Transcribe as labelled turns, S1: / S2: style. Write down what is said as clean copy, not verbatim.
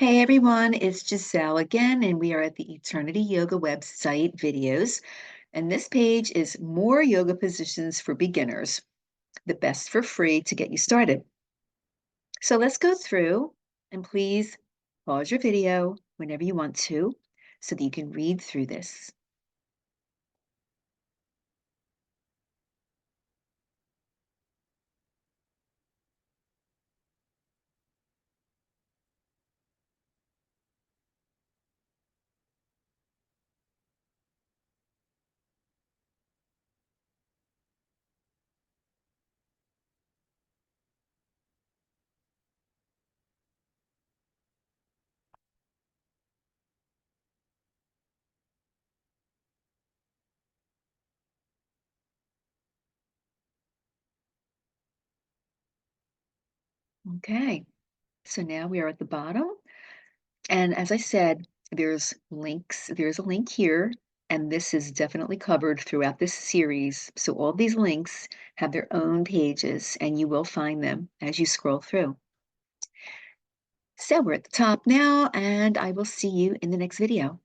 S1: Hey everyone, it's Giselle again, and we are at the Eternity Yoga website videos. And this page is more yoga positions for beginners, the best for free to get you started. So let's go through and please pause your video whenever you want to so that you can read through this. Okay, so now we are at the bottom. And as I said, there's a link here, and this is definitely covered throughout this series. So all these links have their own pages, and you will find them as you scroll through. So we're at the top now, and I will see you in the next video.